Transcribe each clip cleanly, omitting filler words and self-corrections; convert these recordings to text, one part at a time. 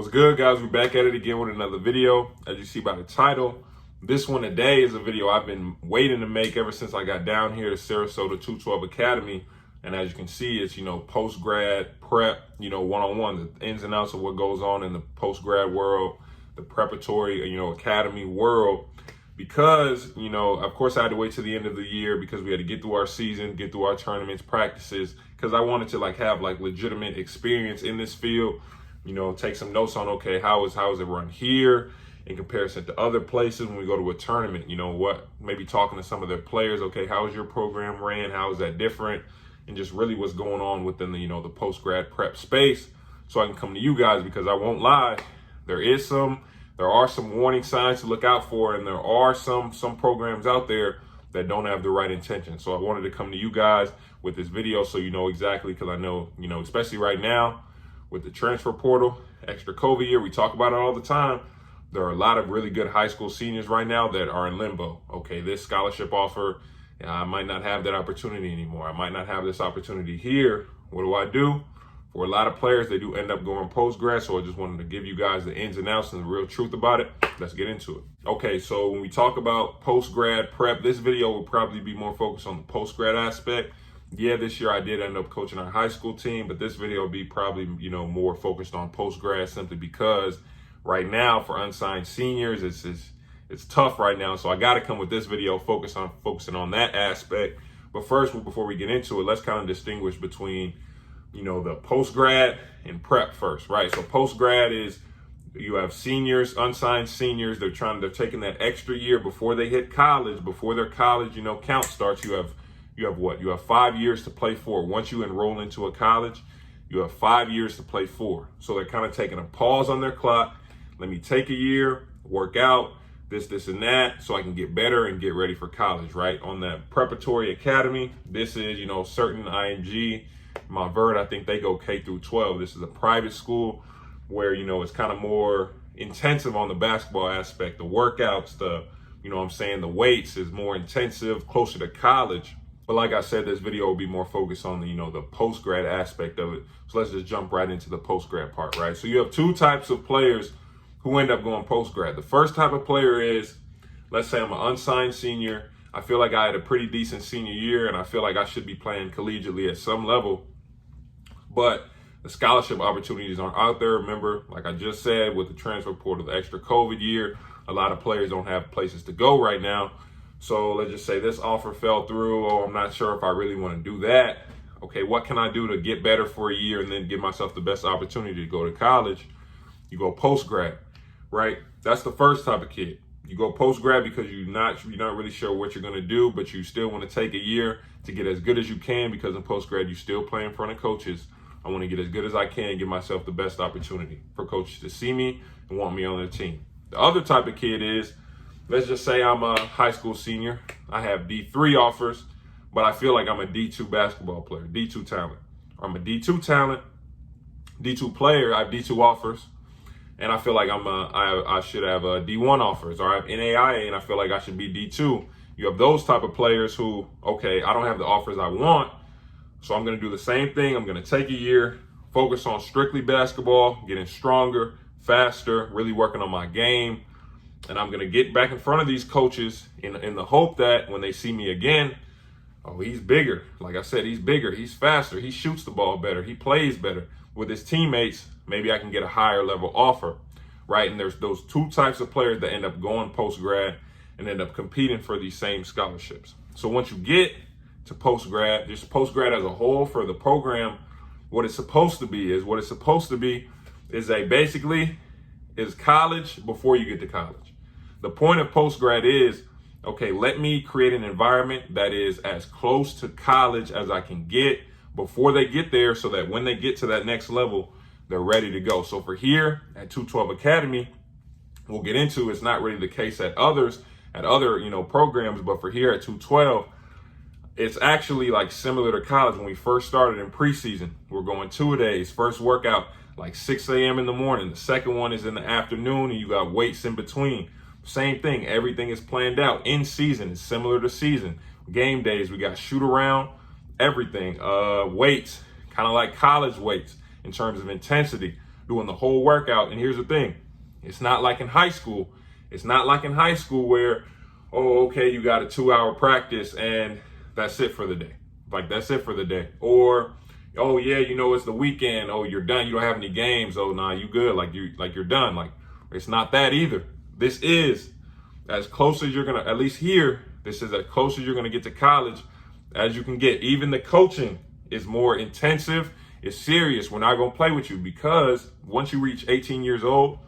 What's good, guys? We're back at it again with another video. As you see by the title, this one today is a video I've been waiting to make ever since I got down here to Sarasota 212 Academy. And as you can see, it's, post-grad prep, one-on-one, the ins and outs of what goes on in the post-grad world, the preparatory, academy world. Because, of course I had to wait till the end of the year because we had to get through our season, get through our tournaments, practices, because I wanted to have legitimate experience in this field. Take some notes on, okay, how is it run here in comparison to other places when we go to a tournament? Maybe talking to some of their players, okay, how is your program ran? How is that different? And just really what's going on within the, the post-grad prep space, so I can come to you guys, because I won't lie, there are some warning signs to look out for, and there are some programs out there that don't have the right intention. So I wanted to come to you guys with this video so you know exactly, because I know, especially right now, with the transfer portal, extra COVID year, we talk about it all the time. There are a lot of really good high school seniors right now that are in limbo. Okay, this scholarship offer, I might not have that opportunity anymore. I might not have this opportunity here. What do I do? For a lot of players, they do end up going post-grad, so I just wanted to give you guys the ins and outs and the real truth about it. Let's get into it. Okay, so when we talk about post-grad prep, this video will probably be more focused on the post-grad aspect. Yeah, this year I did end up coaching our high school team, but this video will be probably, more focused on post-grad, simply because right now for unsigned seniors, it's tough right now. So I got to come with this video focusing on that aspect. But first, before we get into it, let's kind of distinguish between, the post-grad and prep first, right? So post-grad is, you have seniors, unsigned seniors. They're taking that extra year before they hit college, before their college, count starts. You have 5 years to play for. Once you enroll into a college, you have 5 years to play for. So they're kind of taking a pause on their clock. Let me take a year, work out, this and that, so I can get better and get ready for college, right? On that preparatory academy, this is, certain ING, my Vert, I think they go K through 12. This is a private school where, it's kind of more intensive on the basketball aspect. The workouts, the weights is more intensive, closer to college. But like I said, this video will be more focused on the, the post-grad aspect of it. So let's just jump right into the post-grad part, right? So you have two types of players who end up going post-grad. The first type of player is, let's say I'm an unsigned senior. I feel like I had a pretty decent senior year, and I feel like I should be playing collegiately at some level. But the scholarship opportunities aren't out there. Remember, like I just said, with the transfer portal, the extra COVID year, a lot of players don't have places to go right now. So let's just say this offer fell through. Oh, I'm not sure if I really want to do that. Okay, what can I do to get better for a year and then give myself the best opportunity to go to college? You go post-grad, right? That's the first type of kid. You go post-grad because you're not really sure what you're going to do, but you still want to take a year to get as good as you can, because in post-grad, you still play in front of coaches. I want to get as good as I can and give myself the best opportunity for coaches to see me and want me on their team. The other type of kid is, let's just say I'm a high school senior. I have D3 offers, but I feel like I'm a D2 basketball player, D2 talent. Or I'm a D2 talent, D2 player, I have D2 offers, and I feel like I should have D1 offers, or I have NAIA and I feel like I should be D2. You have those type of players who, okay, I don't have the offers I want, so I'm going to do the same thing. I'm going to take a year, focus on strictly basketball, getting stronger, faster, really working on my game. And I'm going to get back in front of these coaches in the hope that when they see me again, oh, he's bigger. Like I said, he's bigger, he's faster, he shoots the ball better, he plays better. With his teammates, maybe I can get a higher level offer, right? And there's those two types of players that end up going post-grad and end up competing for these same scholarships. So once you get to post-grad, just post-grad as a whole for the program, what it's supposed to be is basically college before you get to college. The point of post-grad is, okay, let me create an environment that is as close to college as I can get before they get there, so that when they get to that next level, they're ready to go. So for here at 212 Academy, we'll get into, it's not really the case at other programs, but for here at 212, it's actually similar to college. When we first started in preseason, we're going 2-a-days. First workout, 6 a.m. in the morning. The second one is in the afternoon, and you got weights in between. Same thing. Everything is planned out. In season, it's similar to season. Game days, we got shoot around, everything. Weights, kind of like college weights in terms of intensity. doing the whole workout. And here's the thing. It's not like in high school. It's not like in high school where, oh, okay, you got a 2-hour practice and that's it for the day. Like, that's it for the day. Or, oh yeah, you know, it's the weekend. Oh, you're done. You don't have any games. Oh, nah, you good. Like you're done. Like, it's not that either. This is as close as you're gonna, at least here, this is as close as you're gonna get to college as you can get. Even the coaching is more intensive. It's serious. We're not gonna play with you, because once you reach 18 years old,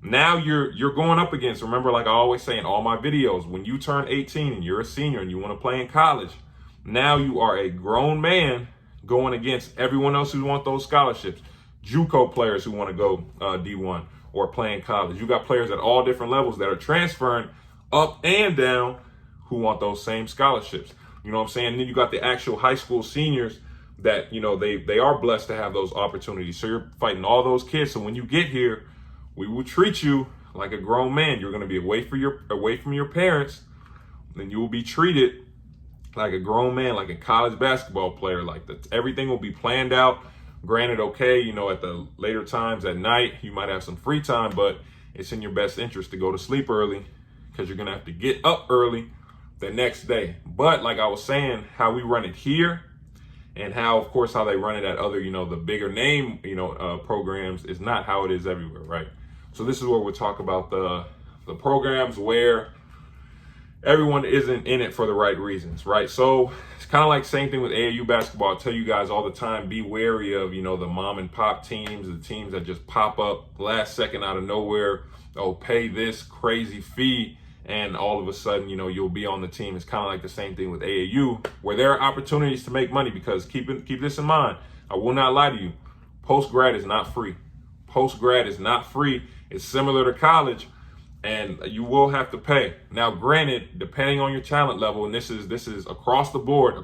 now you're going up against, remember, like I always say in all my videos, when you turn 18 and you're a senior and you want to play in college, now you are a grown man going against everyone else who want those scholarships. JUCO players who want to go D1 or play in college. You got players at all different levels that are transferring up and down who want those same scholarships. You know what I'm saying? And then you got the actual high school seniors that, you know, they are blessed to have those opportunities. So you're fighting all those kids. So when you get here, we will treat you like a grown man. You're going to be away from your parents, and you will be treated like a grown man, like a college basketball player. Like that, everything will be planned out. Granted, okay, you know, at the later times at night, you might have some free time, but it's in your best interest to go to sleep early, because you're going to have to get up early the next day. But like I was saying, how we run it here, and how, of course, how they run it at other, you know, the bigger name, you know, programs is not how it is everywhere, right? So this is where we'll talk about the programs where everyone isn't in it for the right reasons, right? So it's kind of like same thing with AAU basketball. I tell you guys all the time, be wary of, you know, the mom and pop teams, the teams that just pop up last second out of nowhere. Oh, pay this crazy fee, and all of a sudden, you know, you'll be on the team. It's kind of like the same thing with AAU, where there are opportunities to make money, because keep this in mind. I will not lie to you. Post-grad is not free. Post-grad is not free. It's similar to college, and you will have to pay. Now, granted, depending on your talent level, and this is across the board,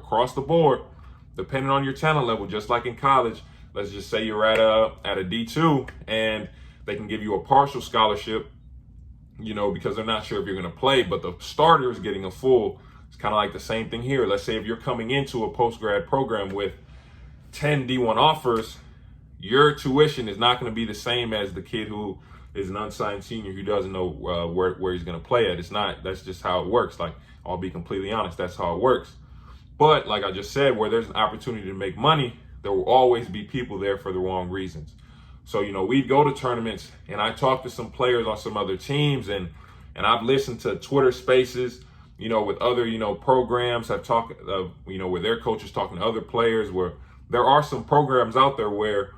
depending on your talent level, just like in college, let's just say you're at a D2 and they can give you a partial scholarship, you know, because they're not sure if you're going to play, but the starter is getting a full. It's kind of like the same thing here. Let's say if you're coming into a post-grad program with 10 D1 offers, your tuition is not going to be the same as the kid who is an unsigned senior who doesn't know where he's going to play at. It's not. That's just how it works. Like, I'll be completely honest. That's how it works. But like I just said, where there's an opportunity to make money, there will always be people there for the wrong reasons. So, you know, we'd go to tournaments, and I talked to some players on some other teams, and I've listened to Twitter Spaces, you know, with other, you know, programs. I've talked, you know, with their coaches talking to other players, where there are some programs out there where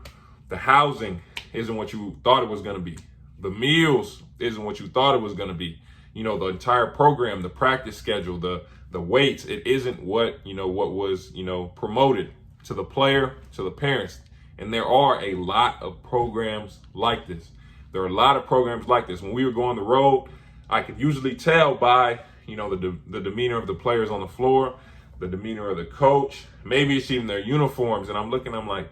the housing isn't what you thought it was going to be. The meals isn't what you thought it was going to be. You know, the entire program, the practice schedule, the weights, it isn't what was, you know, promoted to the player, to the parents. And there are a lot of programs like this. There are a lot of programs like this. When we were going the road, I could usually tell by, you know, the demeanor of the players on the floor, the demeanor of the coach, maybe it's even their uniforms. And I'm like,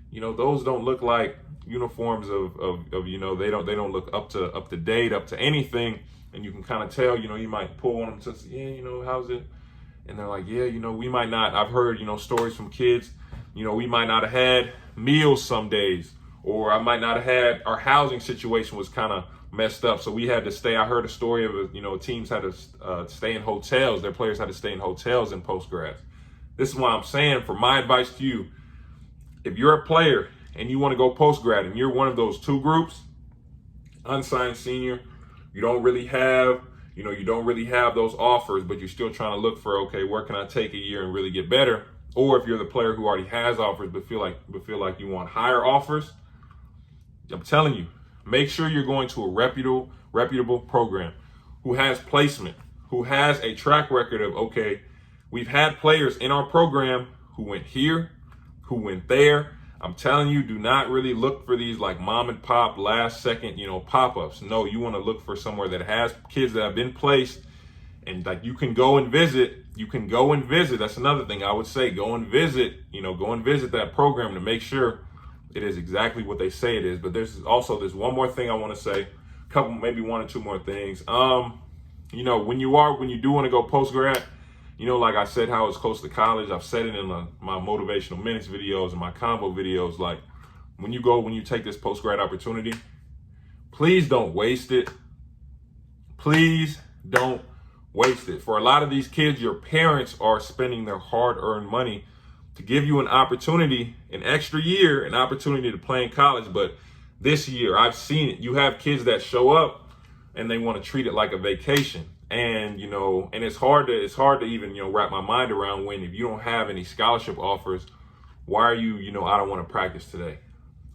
you know, those don't look like uniforms of you know, they don't look up to date, up to anything. And you can kind of tell, you know, you might pull one of them and say, yeah, you know, how's it? And they're like, yeah, you know, we might not. I've heard, you know, stories from kids, you know, we might not have had meals some days, or I might not have had, our housing situation was kind of messed up, so we had to stay. I heard a story of, you know, teams had to stay in hotels. Their players had to stay in hotels in post-grad. This is why I'm saying, for my advice to you, if you're a player and you want to go post-grad and you're one of those two groups, unsigned senior, you don't really have those offers, but you're still trying to look for, okay, where can I take a year and really get better? Or if you're the player who already has offers but feel like you want higher offers, I'm telling you, make sure you're going to a reputable program who has placement, who has a track record of, okay, we've had players in our program who went here, who went there. I'm telling you, do not really look for these like mom and pop last second, you know, pop-ups. No, you want to look for somewhere that has kids that have been placed, and like you can go and visit. You can go and visit. That's another thing I would say. Go and visit that program to make sure it is exactly what they say it is. But there's one more thing I want to say, maybe one or two more things. You know, when you do want to go post-grad, you know, like I said, how it's close to college. I've said it in my motivational minutes videos and my combo videos. Like, when you take this post-grad opportunity, please don't waste it. Please don't waste it. For a lot of these kids, your parents are spending their hard-earned money to give you an opportunity, an extra year, an opportunity to play in college. But this year, I've seen it. You have kids that show up and they want to treat it like a vacation. And, and it's hard to even, wrap my mind around when, if you don't have any scholarship offers, why are you, I don't want to practice today.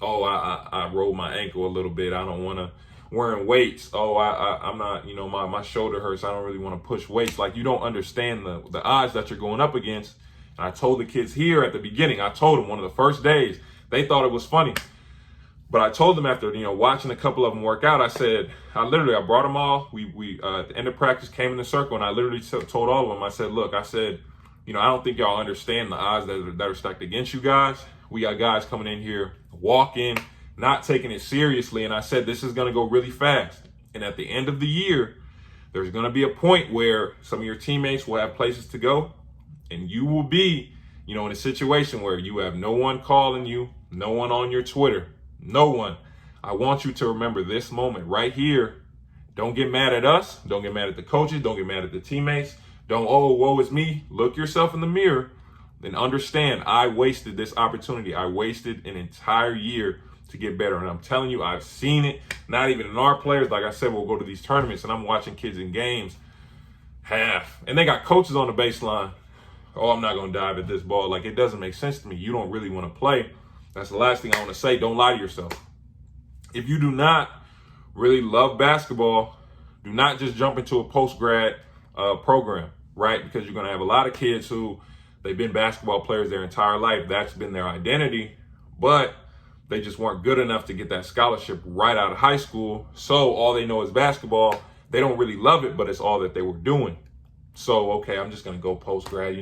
Oh, I rolled my ankle a little bit. I don't want to wearing weights. Oh, I'm not, my shoulder hurts. I don't really want to push weights. Like, you don't understand the odds that you're going up against. And I told the kids here at the beginning, I told them one of the first days, they thought it was funny. But I told them after, watching a couple of them work out, I said, I brought them all. We at the end of practice came in the circle, and I literally told all of them, I said, look, I said, I don't think y'all understand the odds that are stacked against you guys. We got guys coming in here, walking, not taking it seriously. And I said, this is going to go really fast. And at the end of the year, there's going to be a point where some of your teammates will have places to go. And you will be, in a situation where you have no one calling you, no one on your Twitter, no one. I want you to remember this moment right here. Don't get mad at us. Don't get mad at the coaches. Don't get mad at the teammates. Don't, oh, woe is me. Look yourself in the mirror. Then understand, I wasted this opportunity. I wasted an entire year to get better. And I'm telling you, I've seen it. Not even in our players. Like I said, we'll go to these tournaments and I'm watching kids in games half. And they got coaches on the baseline. Oh, I'm not going to dive at this ball. Like, it doesn't make sense to me. You don't really want to play. That's the last thing I want to say. Don't lie to yourself. If you do not really love basketball, do not just jump into a post-grad program, right? Because you're going to have a lot of kids who they've been basketball players their entire life. That's been their identity, but they just weren't good enough to get that scholarship right out of high school. So all they know is basketball. They don't really love it, but it's all that they were doing. So, okay, I'm just going to go post-grad,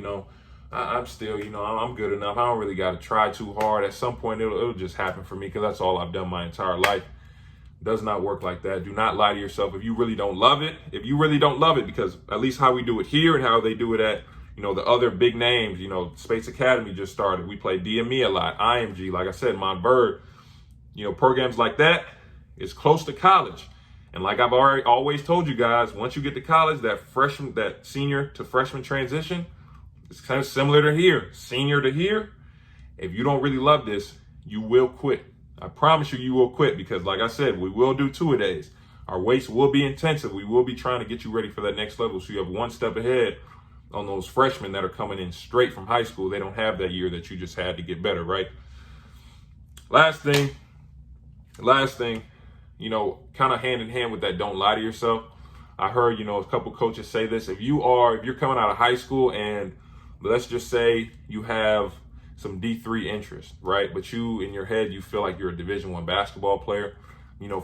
I'm still, I'm good enough. I don't really got to try too hard. At some point, it'll just happen for me because that's all I've done my entire life. It does not work like that. Do not lie to yourself. If you really don't love it, because at least how we do it here and how they do it at, the other big names, Space Academy just started. We play DME a lot, IMG, like I said, Montverde, programs like that, it's close to college. And like I've always told you guys, once you get to college, that senior to freshman transition, it's kind of similar to here, senior to here. If you don't really love this, you will quit. I promise you will quit because like I said, we will do 2-a-days. Our weights will be intensive. We will be trying to get you ready for that next level. So you have one step ahead on those freshmen that are coming in straight from high school. They don't have that year that you just had to get better, right? Last thing, kind of hand in hand with that, don't lie to yourself. I heard, a couple coaches say this. If you're coming out of high school and let's just say you have some D3 interest, right? But you, in your head, you feel like you're a Division I basketball player.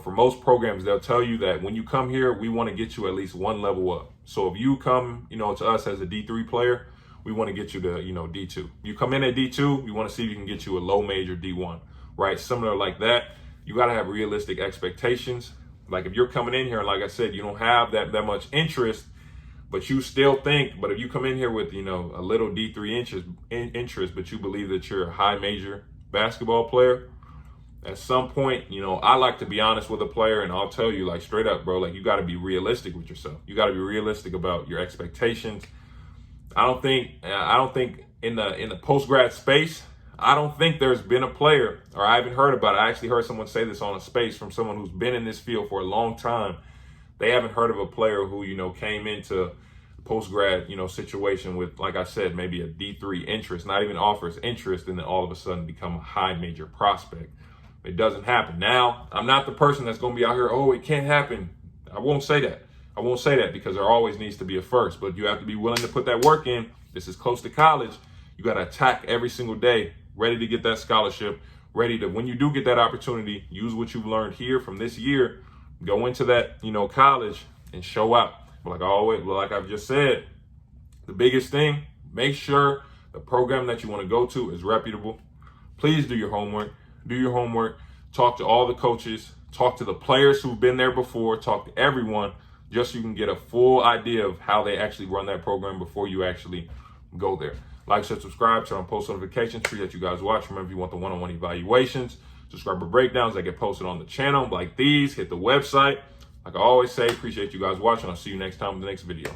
For most programs, they'll tell you that when you come here, we want to get you at least one level up. So if you come, to us as a D3 player, we want to get you to, D2. You come in at D2, we want to see if you can get you a low major D1, right? Similar like that. You got to have realistic expectations. Like if you're coming in here, and like I said, you don't have that much interest, but you still think, but if you come in here with, a little D3 interest, but you believe that you're a high major basketball player, at some point, I like to be honest with a player, and I'll tell you, like, straight up, bro, like, you got to be realistic with yourself. You got to be realistic about your expectations. I don't think in the post-grad space, I don't think there's been a player, or I haven't heard about it. I actually heard someone say this on a space from someone who's been in this field for a long time. They haven't heard of a player who, came into post-grad, situation with, like I said, maybe a D3 interest, not even offers interest, and then all of a sudden become a high major prospect. It doesn't happen. Now, I'm not the person that's going to be out here, oh, it can't happen. I won't say that. Because there always needs to be a first, but you have to be willing to put that work in. This is close to college. You got to attack every single day, ready to get that scholarship, ready to, when you do get that opportunity, use what you've learned here from this year, go into that, college and show out. But like I've just said, the biggest thing, make sure the program that you want to go to is reputable. Please do your homework. Talk to all the coaches, talk to the players who've been there before, talk to everyone, just so you can get a full idea of how they actually run that program before you actually go there. Like, share, subscribe, turn on post notifications, free that you guys watch. Remember, if you want the one-on-one evaluations, subscriber breakdowns that get posted on the channel like these. Hit the website. Like I always say, appreciate you guys watching. I'll see you next time in the next video.